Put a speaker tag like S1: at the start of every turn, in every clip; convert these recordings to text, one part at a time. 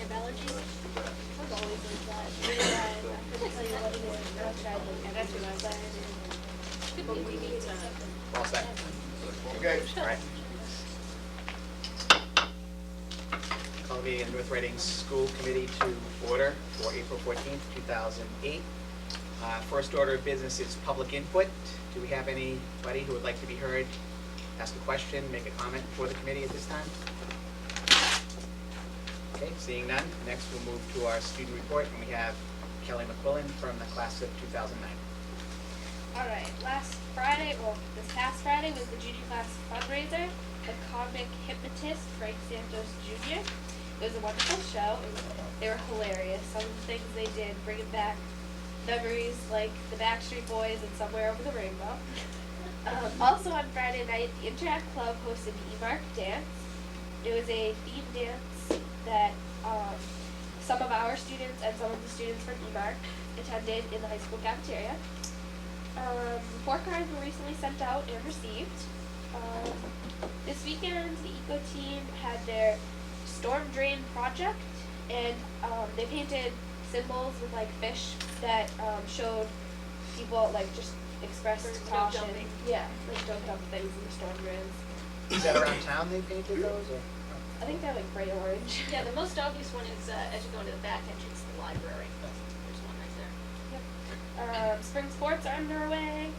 S1: have allergies?
S2: I've always lived that. I couldn't tell you what it is. I tried looking at it.
S1: Could be we need to.
S3: All set. Okay. All right. Call the meeting of North Reading School Committee to order for April 14th, 2008. First order of business is public input. Do we have anybody who would like to be heard, ask a question, make a comment for the committee at this time? Okay, seeing none, next we'll move to our student report, and we have Kelly McQuillan from the class of 2009.
S2: All right, this past Friday was the junior class fundraiser, the comic hypnotist, Frank Santos Jr. It was a wonderful show, and they were hilarious. Some of the things they did, bringing back memories like the Backstreet Boys and Somewhere Over the Rainbow. Also on Friday night, the Interact Club hosted the E-Mark Dance. It was a themed dance that some of our students and some of the students from E-Mark attended in the high school cafeteria. Report cards were recently sent out and received. This weekend, the Eco team had their storm drain project, and they painted symbols with like fish that showed people like just expressed
S1: No
S2: caution.
S1: dumping.
S2: Yeah, like don't dump things in the storm drains.
S3: Is that around town they painted those, or?
S2: I think they're like bright orange.
S1: Yeah, the most obvious one is as you go into the back entrance of the library. There's one right there.
S2: Spring sports are underway.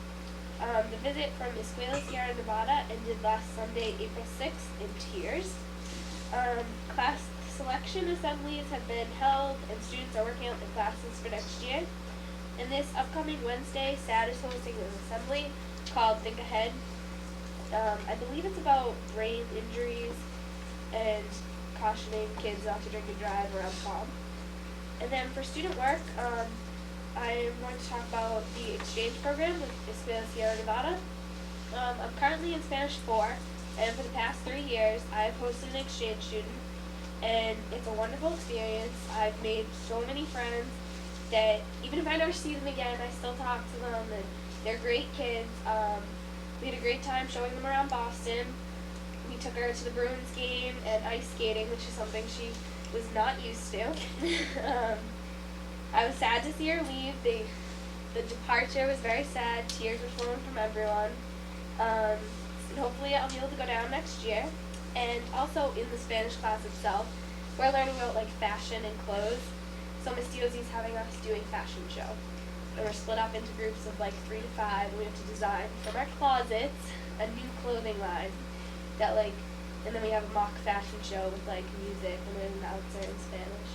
S2: The visit from Escuela Sierra Nevada ended last Sunday, April 6th, in tears. Class selection assemblies have been held, and students are working out the classes for next year. And this upcoming Wednesday, SAD is hosting an assembly called Think Ahead. I believe it's about brain injuries and cautioning kids not to drink and drive around prom. And then for student work, I'm going to talk about the exchange program with Escuela Sierra Nevada. I'm currently in Spanish 4, and for the past 3 years, I've hosted an exchange student, and it's a wonderful experience. I've made so many friends that even if I never see them again, I still talk to them, and they're great kids. We had a great time showing them around Boston. We took her to the Bruins game and ice skating, which is something she was not used to. I was sad to see her leave. The departure was very sad. Tears were flowing from everyone. And hopefully I'll be able to go down next year. And also in the Spanish class itself, we're learning about like fashion and clothes. So Miss Diozzi's having us do a fashion show. And we're split up into groups of like 3 to 5, and we have to design from our closets a new clothing line that like, and then we have a mock fashion show with like music and an announcer in Spanish.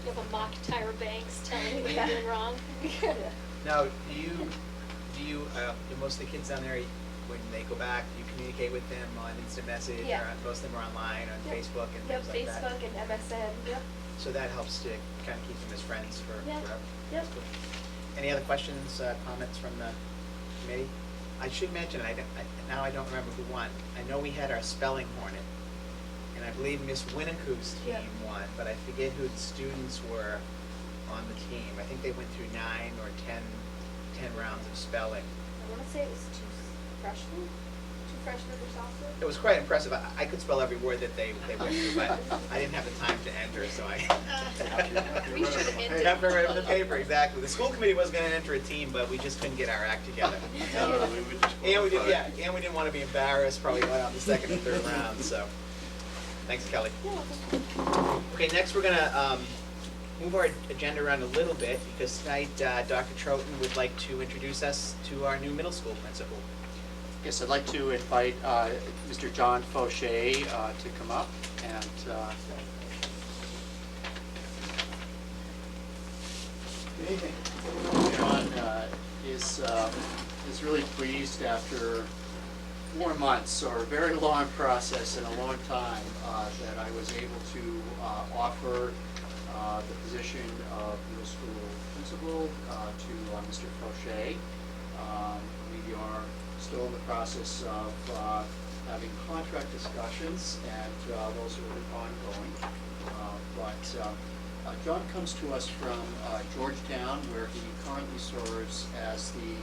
S1: You have a mock Tyra Banks telling you what you're doing wrong.
S3: Now, do most of the kids down there, when they go back, do you communicate with them on instant message?
S2: Yeah.
S3: Or most of them are online on
S2: Yep.
S3: Facebook and
S2: Yep,
S3: things like that?
S2: Facebook and MSN. Yep.
S3: So that helps to kind of keep them as friends forever.
S2: Yep.
S3: That's cool. Any other questions, comments from the committee? I should mention, now I don't remember who won. I know we had our spelling hornet, and I believe Miss Winneku's team
S2: Yeah.
S3: won, but I forget who the students were on the team. I think they went through 9 or 10 rounds of spelling.
S2: I want to say it was 2 freshmen or sophomore.
S3: It was quite impressive. I could spell every word that they went through, but I didn't have the time to enter, so I.
S1: We should have ended.
S3: Have to write on the paper, exactly. The school committee was going to enter a team, but we just couldn't get our act together. And we didn't want to be embarrassed, probably going out in the second and third round. So, thanks, Kelly.
S2: You're welcome.
S3: Okay, next we're going to move our agenda around a little bit because tonight Dr. Troughton would like to introduce us to our new middle school principal.
S4: Yes, I'd like to invite Mr. John Fauché to come up and
S5: Good evening.
S4: John is really pleased after 4 months or a very long process and a long time that I was able to offer the position of middle school principal to Mr. Fauché. We are still in the process of having contract discussions, and those are ongoing. But John comes to us from Georgetown, where he currently serves as the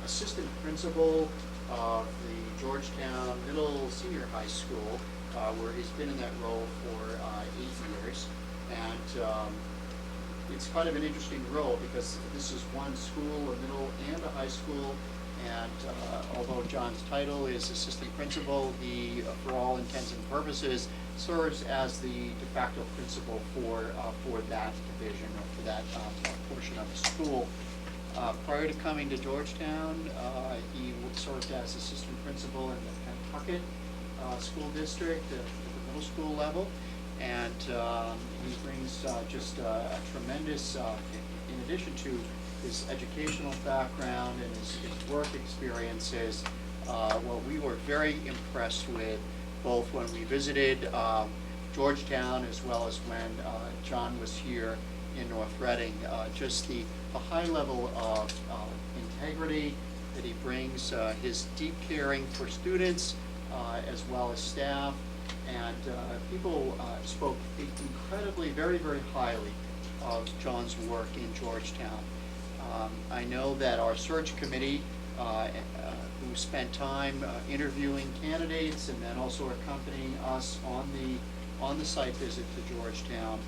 S4: assistant principal of the Georgetown Middle Senior High School. where he's been in that role for 8 years. And it's kind of an interesting role because this is one school, a middle and a high school. And although John's title is assistant principal, he, for all intents and purposes, serves as the de facto principal for that division or for that portion of the school. Prior to coming to Georgetown, he served as assistant principal in the Pentucket School District at the middle school level. And he brings just a tremendous, in addition to his educational background and his work experiences, what we were very impressed with, both when we visited Georgetown as well as when John was here in North Reading, just the high level of integrity that he brings, his deep caring for students as well as staff, and people spoke incredibly, very, very highly of John's work in Georgetown. I know that our search committee, who spent time interviewing candidates and then also accompanying us on the site visit to Georgetown,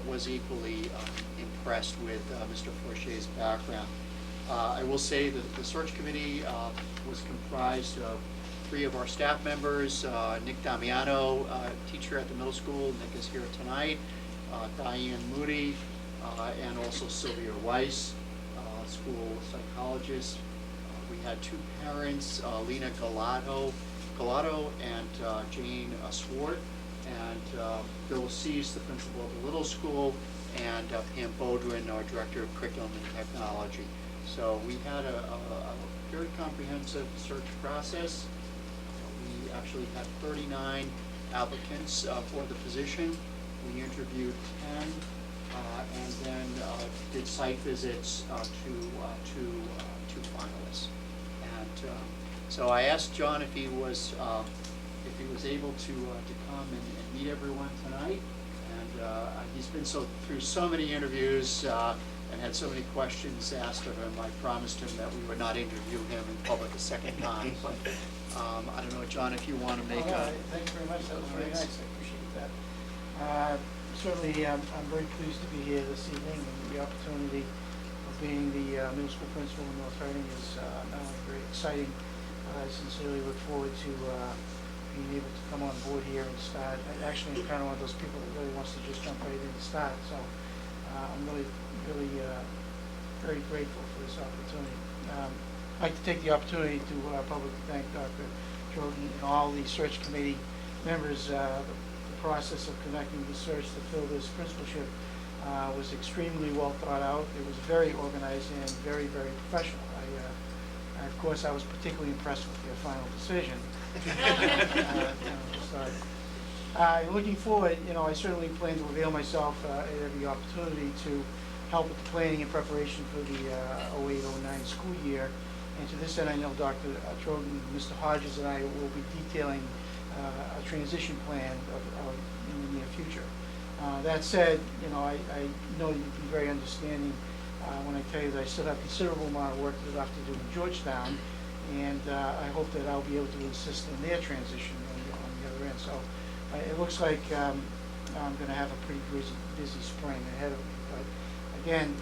S4: was equally impressed with Mr. Forcher's background. I will say that the search committee was comprised of 3 of our staff members, Nick Damiano, teacher at the middle school. Nick is here tonight. Diane Moody, and also Sylvia Weiss, school psychologist. We had 2 parents, Lena Galato and Jane Swart, and Bill Cease, the principal of the little school, and Pam Bodwin, our director of curriculum and technology. So we had a very comprehensive search process. We actually had 39 applicants for the position. We interviewed 10 and then did site visits to 2 finalists. And so I asked John if he was able to come and meet everyone tonight. And he's been through so many interviews and had so many questions asked of him. I promised him that we would not interview him in public a second time. But I don't know, John, if you want to make a...
S5: Thank you very much, that was very nice, I appreciate that. Certainly, I'm very pleased to be here this evening, and the opportunity of being the middle school principal in North Reading is not only very exciting, but I sincerely look forward to being able to come on board here and start. Actually, I'm kind of one of those people that really wants to just jump right in and start, so I'm really very grateful for this opportunity. I'd like to take the opportunity to publicly thank Dr. Jordan and all the search committee members. The process of conducting the search to fill this principalship was extremely well thought out. It was very organized and very, very professional. Of course, I was particularly impressed with your final decision. Looking forward, I certainly plan to avail myself at every opportunity to help with the planning and preparation for the 08-09 school year. And to this end, I know Dr. Trogan, Mr. Hodges, and I will be detailing a transition plan in the near future. That said, I know you'd be very understanding when I tell you that I still have a considerable amount of work that I have to do in Georgetown, and I hope that I'll be able to assist in their transition on the other end. So it looks like I'm going to have a pretty busy spring ahead of me. But again,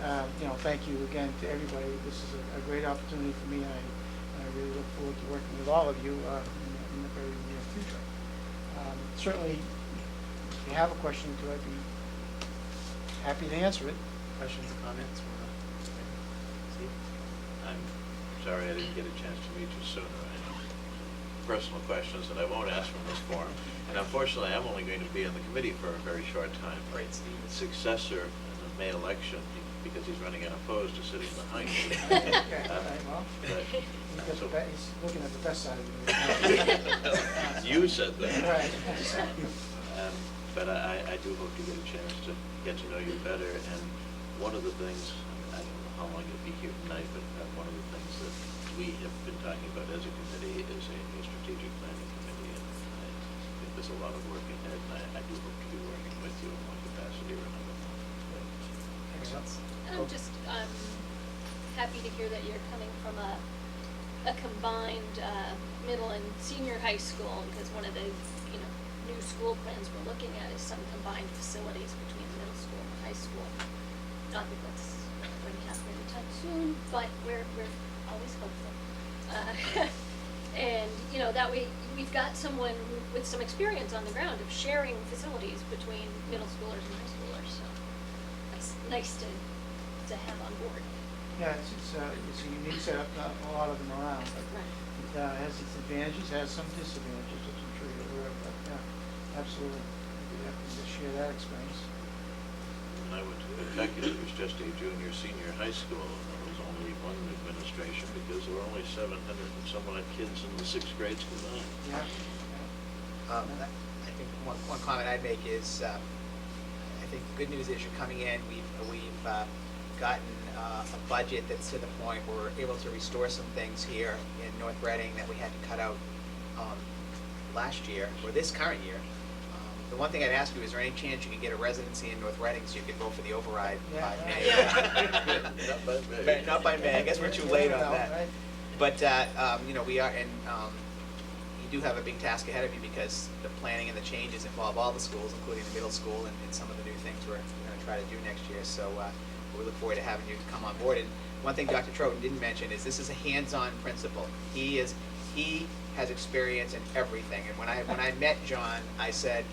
S5: thank you again to everybody. This is a great opportunity for me, and I really look forward to working with all of you in the very near future. Certainly, if you have a question, I'd be happy to answer it.
S3: Questions, comments? Steve?
S6: I'm sorry I didn't get a chance to meet you sooner. I have personal questions that I won't ask from this forum. And unfortunately, I'm only going to be on the committee for a very short time.
S3: Great, Steve.
S6: The successor in the May election, because he's running unopposed, is sitting behind me.
S5: Okay, all right, well, he's looking at the best side of you.
S6: You said that.
S5: Right.
S6: But I do hope to get a chance to get to know you better. And one of the things, I don't know how long you'll be here tonight, but one of the things that we have been talking about as a committee is a strategic planning committee. And I think there's a lot of work ahead, and I do hope to be working with you in one capacity or another.
S3: Excellent.
S1: I'm just happy to hear that you're coming from a combined middle and senior high school, because one of the new new school plans we're looking at is some combined facilities between the middle school and the high school. Not that that's going to happen anytime soon, but we're always hopeful. And, you know, that way, we've got someone with some experience on the ground of sharing facilities between middle schoolers and high schoolers, so it's nice to have on board.
S5: Yeah, it's a unique setup, not a lot of them around, but it has its advantages, has some disadvantages, which I'm sure you're aware of, but yeah, absolutely. We have to just share that experience.
S6: When I went to Kentucky, it was just a junior, senior high school, and there was only one administration because there were only 700 and some odd kids in the 6th grades combined.
S5: Yeah.
S3: I think one comment I'd make is, I think the good news is you're coming in, we've gotten a budget that's to the point where we're able to restore some things here in North Reading that we had to cut out last year, or this current year. The one thing I'd ask you, is there any chance you could get a residency in North Reading so you could vote for the override by May?
S6: Not by May.
S3: Not by May, I guess we're too late on that.
S5: Right?
S3: But, you know, we are, and you do have a big task ahead of you because the planning and the changes involve all the schools, including the middle school and some of the new things we're going to try to do next year. So we look forward to having you come on board. And one thing Dr. Troughton didn't mention is this is a hands-on principal. He has experience in everything. And when I met John, I said,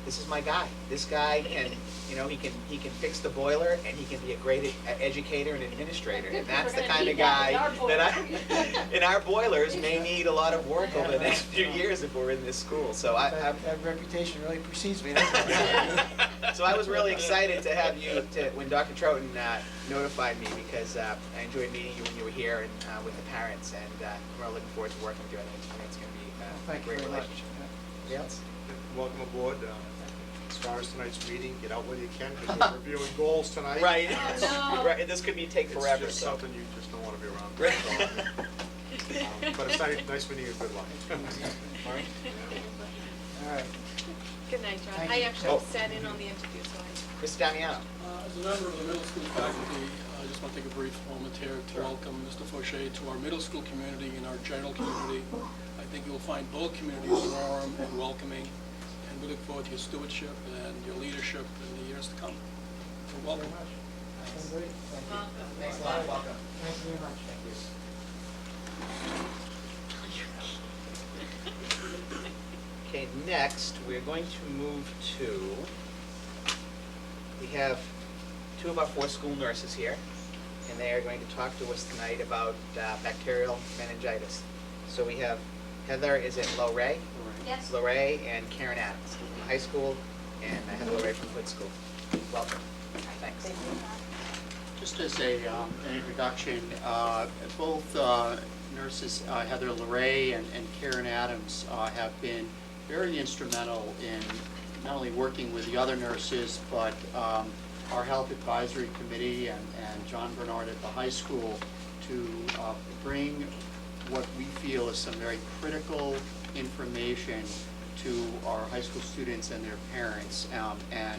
S3: this is my guy. This guy can, you know, he can fix the boiler, and he can be a great educator and administrator. And that's the kind of guy that in our boilers may need a lot of work over the next few years if we're in this school. So
S5: That reputation really precedes me.
S3: so I was really excited to have you, when Dr. Troughton notified me, because I enjoyed meeting you when you were here and with the parents, and we're looking forward to working with you. I think it's going to be
S5: Thank
S3: a great
S5: you very much.
S3: relationship. Anybody else?
S7: Welcome aboard. As far as tonight's meeting, get out when you can, because we're reviewing goals tonight.
S3: Right.
S1: Oh, no.
S3: Right. This could take forever.
S7: It's just
S3: So.
S7: something you just don't want to be around.
S3: Right.
S7: But it's nice meeting you. Good luck.
S5: All right.
S8: Good night, John.
S5: Thank
S8: I
S5: you.
S8: actually sat in on the interview, so
S3: Mr. Damiano.
S9: As a member of the middle school faculty, I just want to take a brief moment here to welcome Mr. Fauché to our middle school community and our general community. I think you'll find both communities warm and welcoming, and we look forward to your stewardship and your leadership in the years to come. So
S5: Thank you
S9: welcome.
S5: very much. That's been great. Thank you.
S8: welcome.
S3: Thanks a lot. Welcome.
S5: Thank you very much.
S3: Thank you. Okay, next, we're going to move to, we have two of our 4 school nurses here, and they are going to talk to us tonight about bacterial meningitis. So we have Heather, is it Lorraine?
S1: Yes.
S3: Lorraine and Karen Adams from high school, and Heather Lorraine from Hood School. Welcome. Thanks.
S4: Just as an introduction, both nurses, Heather LeRae and Karen Adams, have been very instrumental in not only working with the other nurses, but our health advisory committee and John Bernard at the high school to bring what we feel is some very critical information to our high school students and their parents. And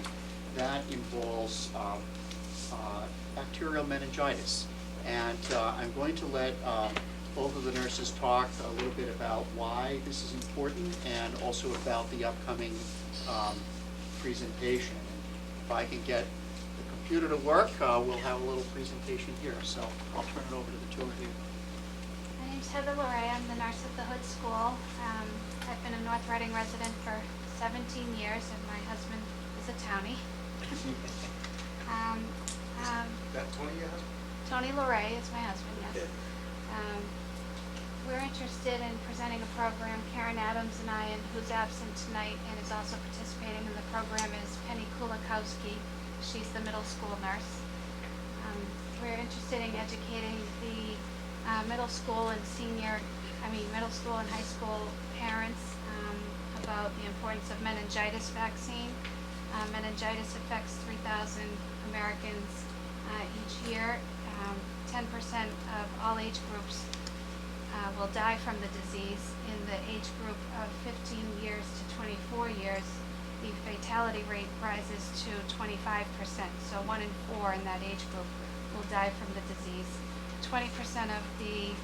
S4: that involves bacterial meningitis. And I'm going to let both of the nurses talk a little bit about why this is important and also about the upcoming presentation. If I can get the computer to work, we'll have a little presentation here. So I'll turn it over to the two of you.
S10: My name's Heather Lorraine. I'm the nurse at the Hood School. I've been a North Reading resident for 17 years, and my husband is a townie.
S7: That Tony, your husband?
S10: Tony Lorraine is my husband, yes. We're interested in presenting a program. Karen Adams and I, and who's absent tonight and is also participating in the program, is Penny Kulikowski. She's the middle school nurse. We're interested in educating the middle school and middle school and high school parents about the importance of meningitis vaccine. Meningitis affects 3,000 Americans each year. 10% of all age groups will die from the disease. In the age group of 15 years to 24 years, the fatality rate rises to 25%. So 1 in 4 in that age group will die from the disease. 20% of the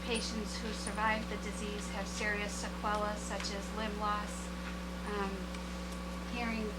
S10: patients who survive the disease have serious sequelae such as limb loss, hearing